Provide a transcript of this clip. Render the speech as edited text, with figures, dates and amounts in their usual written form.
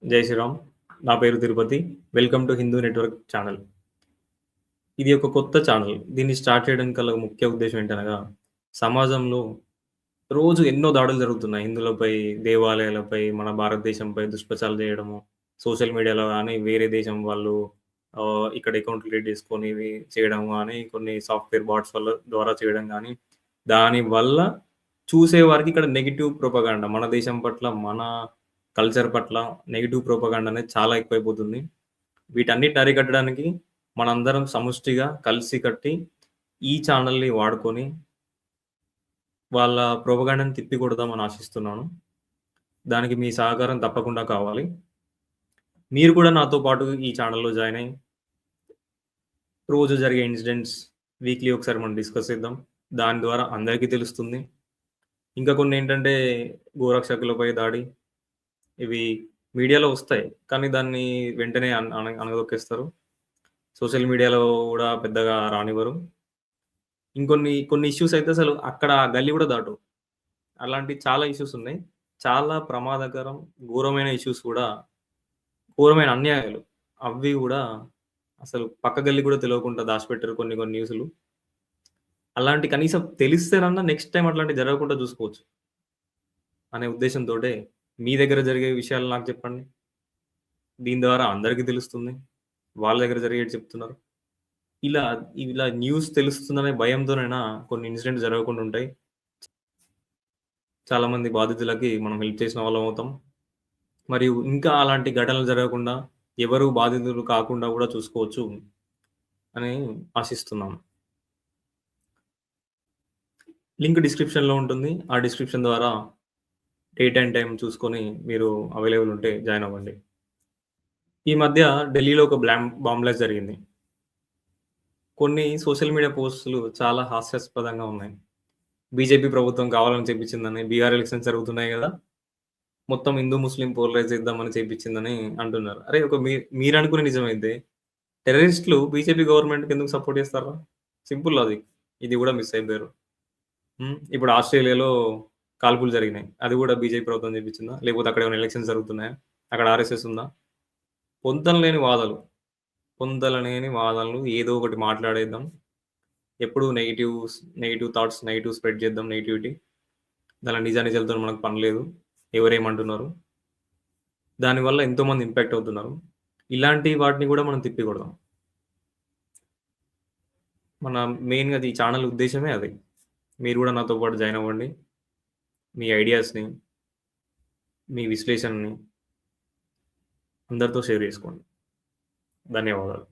జై శ్రీరామ్. నా పేరు Tirupati. Welcome to Hindu network channel. ఇది ఒక కొత్త ఛానల్. దీన్ని స్టార్ట్ చేయడానికి గల ముఖ్య ఉద్దేశ్యం ఏంటనగా, సమాజంలో రోజు ఎన్నో దాడులు జరుగుతున్నాయి. హిందువులపై, దేవాలయాలపై, మన భారతదేశంపై దుష్ప్రచారాలు చేయడము, సోషల్ మీడియాలో గాని, వేరే దేశం వాళ్ళు ఇక్కడ అకౌంట్ క్రియేట్ చేసుకొని ఇవి చేయడం గాని, కొన్ని సాఫ్ట్‌వేర్ బాట్స్ వల్ల ద్వారా చేయడం గాని, దానివల్ల చూసేవారికి ఇక్కడ నెగెటివ్ ప్రొపగాండా మన దేశం పట్ల, మన కల్చర్ పట్ల నెగెటివ్ ప్రొపగాండా అనేది చాలా ఎక్కువైపోతుంది. వీటన్నిటిని అరికట్టడానికి మనందరం సమిష్టిగా కలిసికట్టి ఈ ఛానల్‌ని వాడుకొని వాళ్ళ ప్రొపగాండాని తిప్పికొడదామని ఆశిస్తున్నాను. దానికి మీ సహకారం తప్పకుండా కావాలి. మీరు కూడా నాతో పాటు ఈ ఛానల్‌లో జాయిన్ అయ్యి రోజు జరిగే ఇన్సిడెంట్స్ వీక్లీ ఒకసారి మనం డిస్కస్ చేద్దాం. దాని ద్వారా అందరికీ తెలుస్తుంది. ఇంకా కొన్నేంటంటే గోరక్షకులపై దాడి ఇవి మీడియాలో వస్తాయి. కానీ దాన్ని వెంటనే అణగదొక్కేస్తారు. సోషల్ మీడియాలో గూడా పెద్దగా రానివ్వరు. కొన్ని ఇష్యూస్ అయితే అసలు అక్కడ ఆ గల్లీ గూడా దాటవు. అలాంటి చాలా ఇష్యూస్ ఉన్నాయి. చాలా ప్రమాదకరం, ఘోరమైన ఇష్యూస్ కూడా, ఘోరమైన అన్యాయాలు. అవి గూడా అసలు పక్క గల్లీ గూడా తెలవకుండా దాచిపెట్టారు కొన్ని కొన్ని న్యూసులు. అలాంటి కనీసం తెలిస్తేనన్నా నెక్స్ట్ టైమ్ అట్లాంటివి జరగకుండా చూసుకోవచ్చు అనే ఉద్దేశంతోటే మీ దగ్గర జరిగే విషయాలు నాకు చెప్పండి. దీని ద్వారా అందరికీ తెలుస్తుంది. వాళ్ళ దగ్గర జరిగేటి చెప్తున్నారు. ఇలా ఇలా న్యూస్ తెలుస్తుందనే భయంతోనైనా కొన్ని ఇన్సిడెంట్స్ జరగకుండా ఉంటాయి. చాలామంది బాధితులకి మనం హెల్ప్ చేసిన వాళ్ళం అవుతాం. మరియు ఇంకా అలాంటి ఘటనలు జరగకుండా, ఎవరు బాధితులు కాకుండా కూడా చూసుకోవచ్చు అని ఆశిస్తున్నాను. లింక్ డిస్క్రిప్షన్‌లో ఉంటుంది. ఆ డిస్క్రిప్షన్ ద్వారా డేట్ అండ్ టైమ్ చూసుకొని మీరు అవైలబుల్ ఉంటే జాయిన్ అవ్వండి. ఈ మధ్య ఢిల్లీలో ఒక బాంబ్ బ్లాస్ట్ జరిగింది. కొన్ని సోషల్ మీడియా పోస్టులు చాలా హాస్యాస్పదంగా ఉన్నాయి. బీజేపీ ప్రభుత్వం కావాలని చేపించిందని, బీహార్ ఎలక్షన్స్ జరుగుతున్నాయి గదా! మొత్తం హిందూ, ముస్లిం పోలరైజ్ చేద్దామని చేపించిందని అంటున్నారు. అరే! మీరనుకునే నిజమైతే టెర్రరిస్టులు బీజేపీ గవర్నమెంట్‌కి ఎందుకు సపోర్ట్ చేస్తార్రా? Simple logic. ఇది గూడా మిస్ అయిపోయారు. ఇప్పుడు ఆస్ట్రేలియాలో కాల్పులు జరిగినాయి. అది గూడా బీజేపీ ప్రభుత్వం చేపించిందా? లేకపోతే అక్కడ ఏమైనా ఎలక్షన్స్ జరుగుతున్నాయా? అక్కడ ఆర్ఎస్ఎస్ ఉందా? పొంతనలేని వాదాలు. పొంతనలేని వాదనలు ఏదో ఒకటి మాట్లాడేద్దాం. ఎప్పుడు నెగెటివ్ థాట్స్, నెగెటివ్ స్ప్రెడ్ చేద్దాం నెగటివిటీ. దానిలో నిజానిజాలతో మనకు పని లేదు. ఎవరేమంటున్నారు? దానివల్ల ఎంతోమంది ఇంపాక్ట్ అవుతున్నారు. ఇలాంటి వాటిని కూడా మనం తిప్పికొడదాం. మన మెయిన్‌గా ఈ ఛానల్ ఉద్దేశ్యమే అది. మీరు కూడా నాతో పాటు జాయిన్ అవ్వండి. మీ ఐడియాస్‌ని, మీ విశ్లేషణని అందరితో షేర్ చేసుకోండి. ధన్యవాదాలు.